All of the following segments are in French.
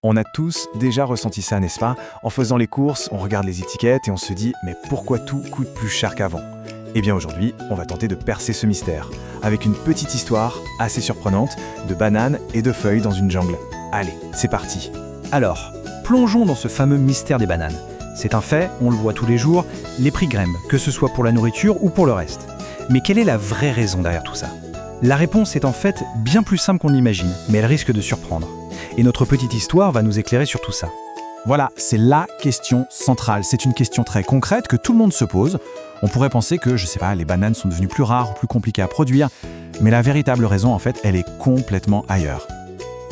On a tous déjà ressenti ça, n'est-ce pas? En faisant les courses, on regarde les étiquettes et on se dit « mais pourquoi tout coûte plus cher qu'avant ?» Eh bien aujourd'hui, on va tenter de percer ce mystère, avec une petite histoire assez surprenante de bananes et de feuilles dans une jungle. Allez, c'est parti! Alors, plongeons dans ce fameux mystère des bananes. C'est un fait, on le voit tous les jours, les prix grimpent, que ce soit pour la nourriture ou pour le reste. Mais quelle est la vraie raison derrière tout ça? La réponse est en fait bien plus simple qu'on l'imagine, mais elle risque de surprendre. Et notre petite histoire va nous éclairer sur tout ça. Voilà, c'est la question centrale. C'est une question très concrète que tout le monde se pose. On pourrait penser que, je sais pas, les bananes sont devenues plus rares ou plus compliquées à produire, mais la véritable raison, en fait, elle est complètement ailleurs.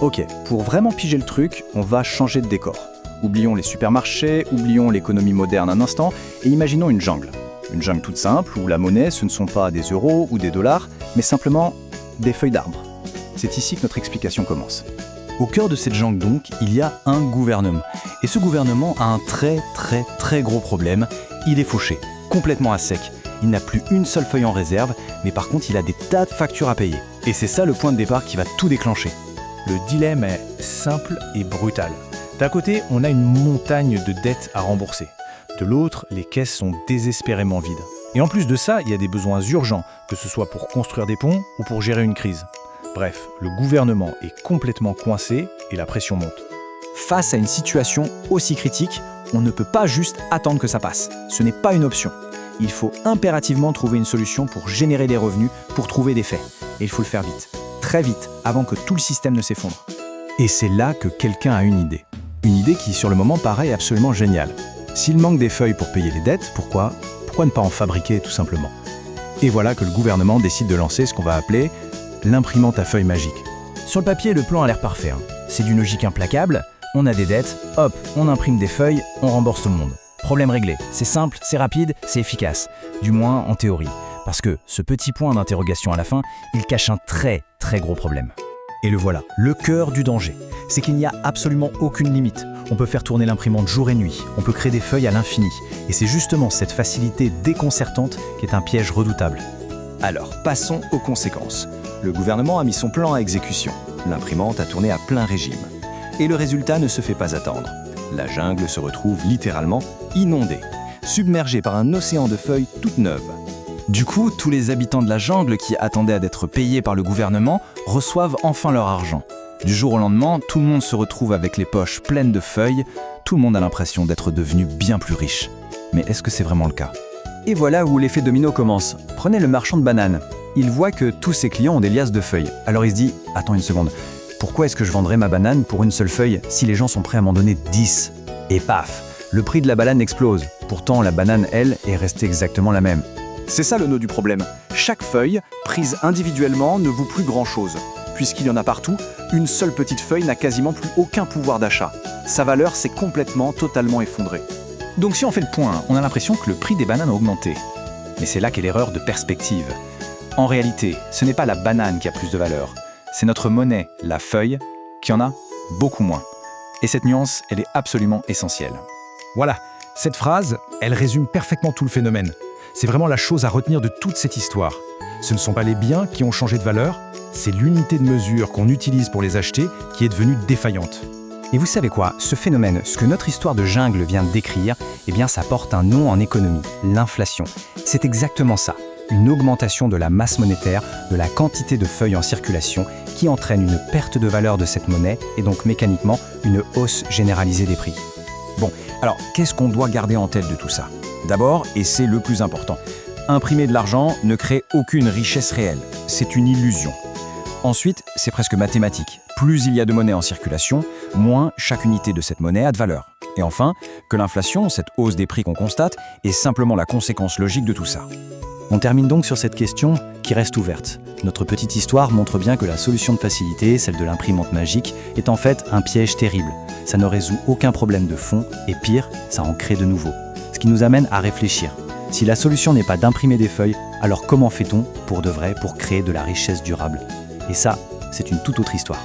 Ok, pour vraiment piger le truc, on va changer de décor. Oublions les supermarchés, oublions l'économie moderne un instant, et imaginons une jungle. Une jungle toute simple, où la monnaie, ce ne sont pas des euros ou des dollars, mais simplement des feuilles d'arbres. C'est ici que notre explication commence. Au cœur de cette jungle donc, il y a un gouvernement. Et ce gouvernement a un très gros problème. Il est fauché, complètement à sec. Il n'a plus une seule feuille en réserve, mais par contre il a des tas de factures à payer. Et c'est ça le point de départ qui va tout déclencher. Le dilemme est simple et brutal. D'un côté, on a une montagne de dettes à rembourser. De l'autre, les caisses sont désespérément vides. Et en plus de ça, il y a des besoins urgents, que ce soit pour construire des ponts ou pour gérer une crise. Bref, le gouvernement est complètement coincé et la pression monte. Face à une situation aussi critique, on ne peut pas juste attendre que ça passe. Ce n'est pas une option. Il faut impérativement trouver une solution pour générer des revenus, pour trouver des faits. Et il faut le faire vite, très vite, avant que tout le système ne s'effondre. Et c'est là que quelqu'un a une idée. Une idée qui, sur le moment, paraît absolument géniale. S'il manque des feuilles pour payer les dettes, pourquoi ne pas en fabriquer, tout simplement? Et voilà que le gouvernement décide de lancer ce qu'on va appeler l'imprimante à feuilles magique. Sur le papier, le plan a l'air parfait. C'est d'une logique implacable, on a des dettes, hop, on imprime des feuilles, on rembourse tout le monde. Problème réglé. C'est simple, c'est rapide, c'est efficace. Du moins en théorie. Parce que ce petit point d'interrogation à la fin, il cache un très gros problème. Et le voilà, le cœur du danger. C'est qu'il n'y a absolument aucune limite. On peut faire tourner l'imprimante jour et nuit, on peut créer des feuilles à l'infini. Et c'est justement cette facilité déconcertante qui est un piège redoutable. Alors, passons aux conséquences. Le gouvernement a mis son plan à exécution. L'imprimante a tourné à plein régime. Et le résultat ne se fait pas attendre. La jungle se retrouve littéralement inondée, submergée par un océan de feuilles toutes neuves. Du coup, tous les habitants de la jungle qui attendaient à d'être payés par le gouvernement reçoivent enfin leur argent. Du jour au lendemain, tout le monde se retrouve avec les poches pleines de feuilles. Tout le monde a l'impression d'être devenu bien plus riche. Mais est-ce que c'est vraiment le cas? Et voilà où l'effet domino commence. Prenez le marchand de bananes. Il voit que tous ses clients ont des liasses de feuilles. Alors il se dit « Attends une seconde, pourquoi est-ce que je vendrais ma banane pour une seule feuille si les gens sont prêts à m'en donner 10 ?» Et paf, le prix de la banane explose. Pourtant, la banane, elle, est restée exactement la même. C'est ça le nœud du problème. Chaque feuille, prise individuellement, ne vaut plus grand-chose. Puisqu'il y en a partout, une seule petite feuille n'a quasiment plus aucun pouvoir d'achat. Sa valeur s'est totalement effondrée. Donc si on fait le point, on a l'impression que le prix des bananes a augmenté. Mais c'est là qu'est l'erreur de perspective. En réalité, ce n'est pas la banane qui a plus de valeur. C'est notre monnaie, la feuille, qui en a beaucoup moins. Et cette nuance, elle est absolument essentielle. Voilà, cette phrase, elle résume parfaitement tout le phénomène. C'est vraiment la chose à retenir de toute cette histoire. Ce ne sont pas les biens qui ont changé de valeur, c'est l'unité de mesure qu'on utilise pour les acheter qui est devenue défaillante. Et vous savez quoi? Ce phénomène, ce que notre histoire de jungle vient de décrire, eh bien ça porte un nom en économie, l'inflation. C'est exactement ça, une augmentation de la masse monétaire, de la quantité de feuilles en circulation qui entraîne une perte de valeur de cette monnaie et donc mécaniquement une hausse généralisée des prix. Bon, alors qu'est-ce qu'on doit garder en tête de tout ça? D'abord, et c'est le plus important, imprimer de l'argent ne crée aucune richesse réelle, c'est une illusion. Ensuite, c'est presque mathématique. Plus il y a de monnaie en circulation, moins chaque unité de cette monnaie a de valeur. Et enfin, que l'inflation, cette hausse des prix qu'on constate, est simplement la conséquence logique de tout ça. On termine donc sur cette question qui reste ouverte. Notre petite histoire montre bien que la solution de facilité, celle de l'imprimante magique, est en fait un piège terrible. Ça ne résout aucun problème de fond et pire, ça en crée de nouveaux. Ce qui nous amène à réfléchir. Si la solution n'est pas d'imprimer des feuilles, alors comment fait-on pour de vrai pour créer de la richesse durable? Et ça, c'est une toute autre histoire.